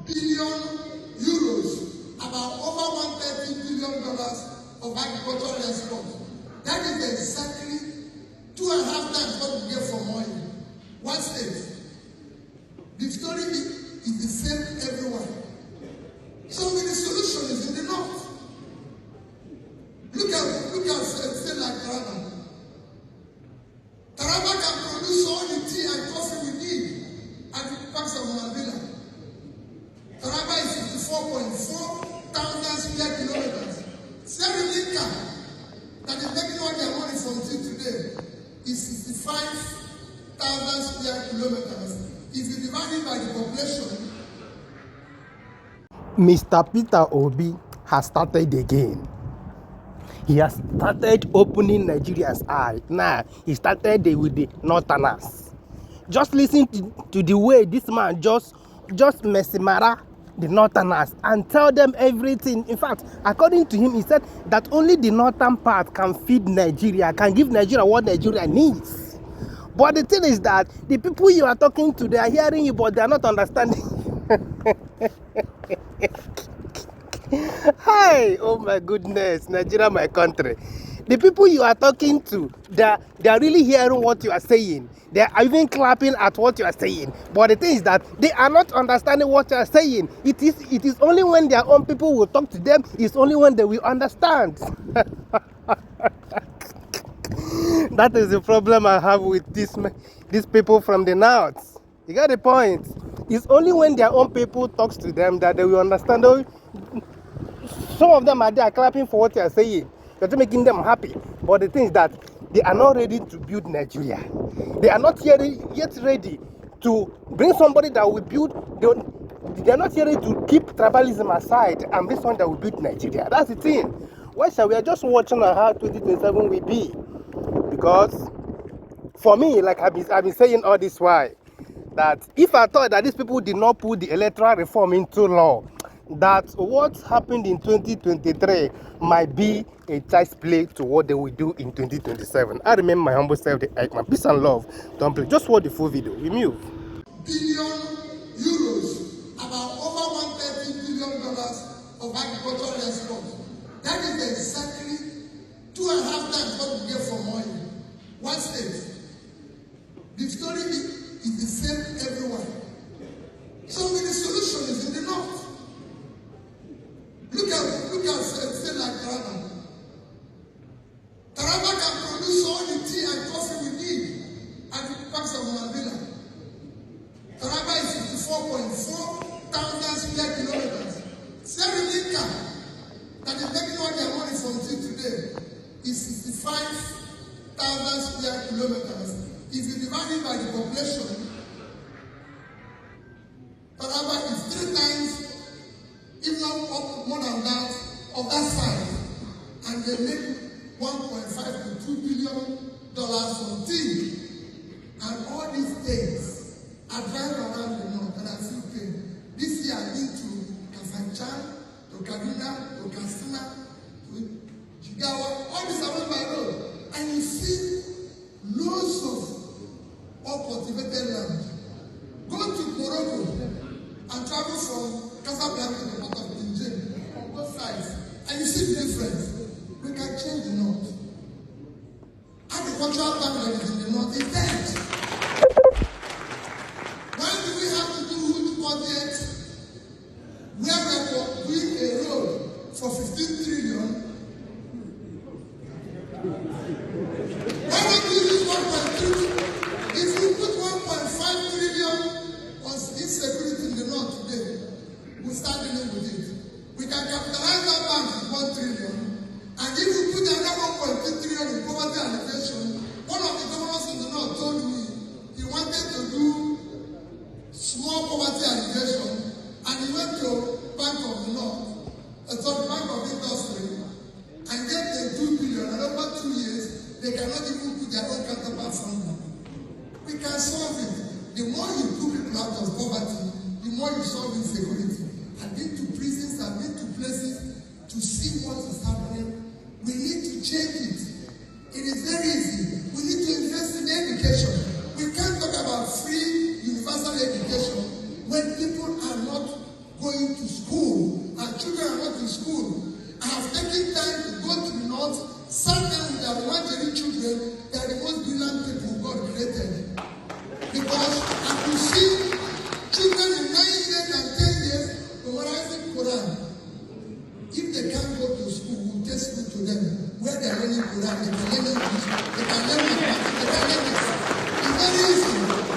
billion euros, about over $130 billion of agricultural exports. That is exactly 2.5 times what we get from oil. One state. The story is the same everywhere. So the solution is in the north. Look at state like Taraba. Taraba can produce all the tea and coffee we need at the parks of Mambila. Taraba is 54.4 thousand square kilometers. Serentica, that is making all their money from tea today, is 65,000 square kilometers. If you divide it by the population, Mr. Peter Obi has started again. He has started opening Nigeria's eye. Now, he started with the Northerners. Just listen to the way this man just mesmera the Northerners and tell them everything. In fact, according to him, he said that only the northern part can feed Nigeria, can give Nigeria what Nigeria needs. But the thing is that the people you are talking to, they are hearing you, but they are not understanding. Hi, oh my goodness, Nigeria, my country. The people you are talking to, they are really hearing what you are saying. They are even clapping at what you are saying. But the thing is that they are not understanding what you are saying. It is only when their own people will talk to them, it's only when they will understand. That is the problem I have with these people from the north. You got the point? It's only when their own people talks to them that they will understand. Some of them are there clapping for what you are saying. You're making them happy. But the thing is that they are not ready to build Nigeria. They are not yet ready to bring somebody that will build. They are not yet ready to keep tribalism aside and bring someone that will build Nigeria. That's the thing. Why shall we are just watching how 2027 will be? Because for me, like I've been saying all this while, that if I thought that these people did not put the electoral reform into law, that what happened in 2023 might be a child's play to what they will do in 2027. I remember my humble self, the Eichmann. Peace and love. Don't play. Just watch the full video. We move. Billion euros, about over $130 billion of agricultural exports. That is exactly 2.5 times what we get from oil. One state. The story is the same everywhere. So the solution is in the north. Look at state like Taraba. Taraba can produce all the tea and coffee we need at the parks of Mambila. Taraba is 54.4 thousand square kilometers. Serentica, that is making all their money from tea today, is 65,000 square kilometers. If you divide it by the population, Taraba is 3 times, if not more than that, of that size. And they make $1.5 to $2 billion from tea. And all these things are driving around the north and I still paying. This year I've been to Kafanchan, to Kaduna, to Katsina, to Jigawa, all this around my road. And you see loads of uncultivated land. Go to Morocco and travel from Casablanca to the port of Tinjane on both sides. And you see the difference. We can change the north. Agricultural land that is in the north is dead. Why do we have to do huge projects where we are doing a road for 15 trillion? Why don't we use 1.3? If you put 1.5 trillion on insecurity in the north today, we'll start dealing with it. We can capitalize that bank with 1 trillion. And if you put another 1.2 trillion in poverty alleviation, one of the governors in the north told me he wanted to do small poverty alleviation, and he went to Bank of the North, Bank of Industry, and get the 2 billion. And over 2 years, they cannot even put their own counterpart funding. We can solve it. The more you put people out of poverty, the more you solve insecurity. I've been to prisons, I've been to places to see what is happening. We need to change it. It is very easy. We need to invest in education. We can't talk about free universal education when people are not Start them with their imaginary children. They are the most brilliant people God created. Because I could see children in 9 years and 10 years memorizing Quran. If they can't go to school, we'll take school to them. Where they are learning Quran, they can learn English, they can learn mathematics, they can learn this. It's very easy.